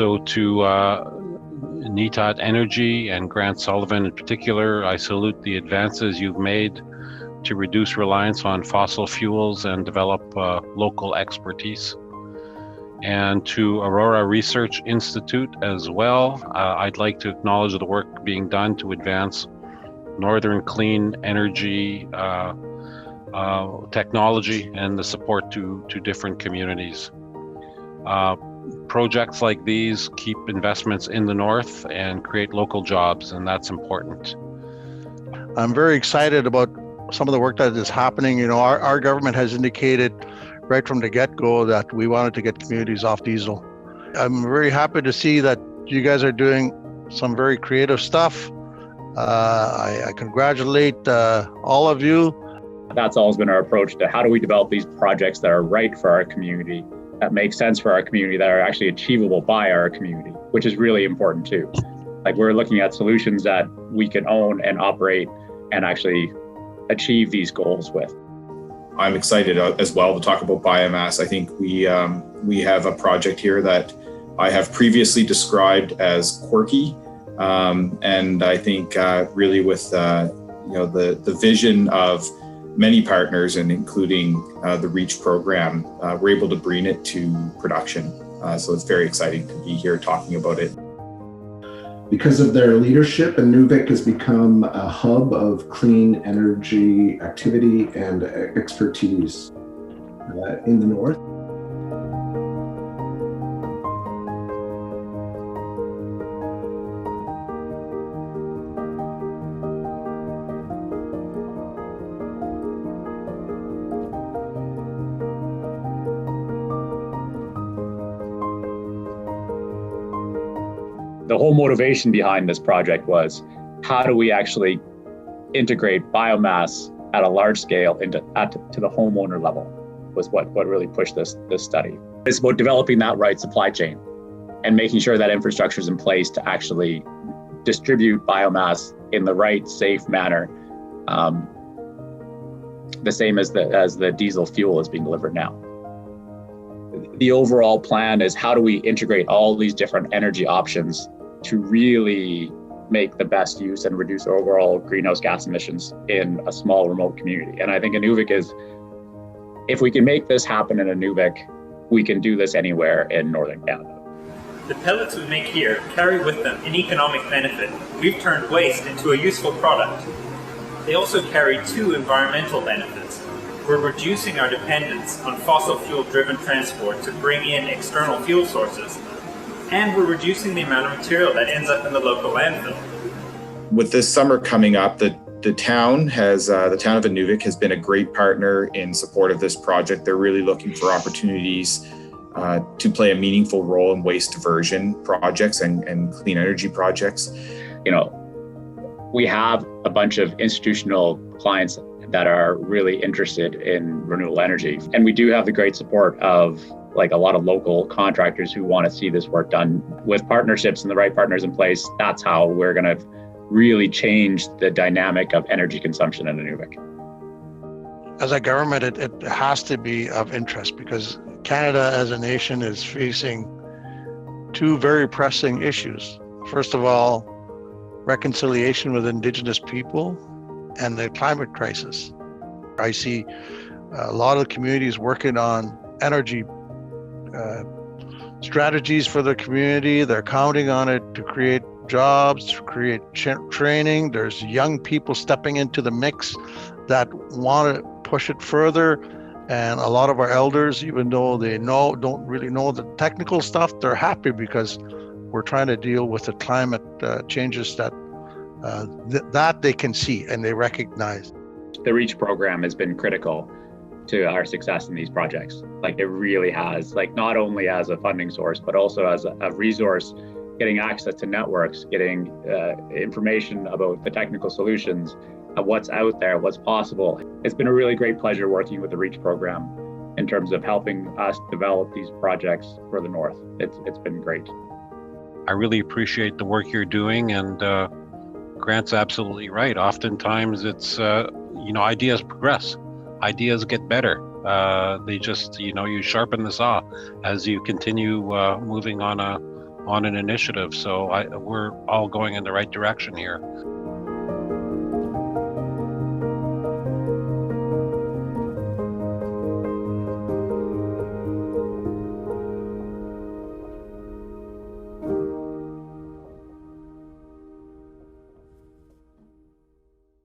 So to NITAT Energy and Grant Sullivan in particular, I salute the advances you've made to reduce reliance on fossil fuels and develop local expertise. And to Aurora Research Institute as well, I'd like to acknowledge the work being done to advance northern clean energy technology and the support to different communities. Projects like these keep investments in the north and create local jobs, and that's important. I'm very excited about some of the work that is happening. You know, our government has indicated right from the get-go that we wanted to get communities off diesel. I'm very happy to see that you guys are doing some very creative stuff. I congratulate all of you. That's always been our approach to how do we develop these projects that are right for our community, that make sense for our community, that are actually achievable by our community, which is really important too. Like, we're looking at solutions that we can own and operate and actually achieve these goals with. I'm excited as well to talk about biomass. I think we have a project here that I have previously described as quirky, and I think really with the vision of many partners, and including the REACH program, we're able to bring it to production. So it's very exciting to be here talking about it. Because of their leadership, Inuvik has become a hub of clean energy activity and expertise in the north. The whole motivation behind this project was, how do we actually integrate biomass at a large scale to the homeowner level, was what really pushed this study. It's about developing that right supply chain and making sure that infrastructure is in place to actually distribute biomass in the right, safe manner, the same as the diesel fuel is being delivered now. The overall plan is, how do we integrate all these different energy options to really make the best use and reduce overall greenhouse gas emissions in a small remote community. And I think Inuvik is, if we can make this happen in Inuvik, we can do this anywhere in Northern Canada. The pellets we make here carry with them an economic benefit. We've turned waste into a useful product. They also carry two environmental benefits. We're reducing our dependence on fossil fuel-driven transport to bring in external fuel sources, and we're reducing the amount of material that ends up in the local landfill. With this summer coming up, the town of Inuvik has been a great partner in support of this project. They're really looking for opportunities to play a meaningful role in waste diversion projects and clean energy projects. You know, we have a bunch of institutional clients that are really interested in renewable energy. And we do have the great support of like a lot of local contractors who want to see this work done. With partnerships and the right partners in place, that's how we're going to really change the dynamic of energy consumption in Inuvik. As a government, it has to be of interest, because Canada as a nation is facing two very pressing issues. First of all, reconciliation with Indigenous people and the climate crisis. I see a lot of communities working on energy strategies for their community. They're counting on it to create jobs, to create training. There's young people stepping into the mix that want to push it further. And a lot of our elders, even though they don't really know the technical stuff, they're happy because we're trying to deal with the climate changes that they can see and they recognize. The REACH program has been critical to our success in these projects. Like, it really has, like, not only as a funding source, but also as a resource, getting access to networks, getting information about the technical solutions, of what's out there, what's possible. It's been a really great pleasure working with the REACH program in terms of helping us develop these projects for the North. It's been great. I really appreciate the work you're doing, and Grant's absolutely right. Oftentimes it's, ideas progress. Ideas get better. They just, you sharpen the saw as you continue moving on on an initiative. So we're all going in the right direction here.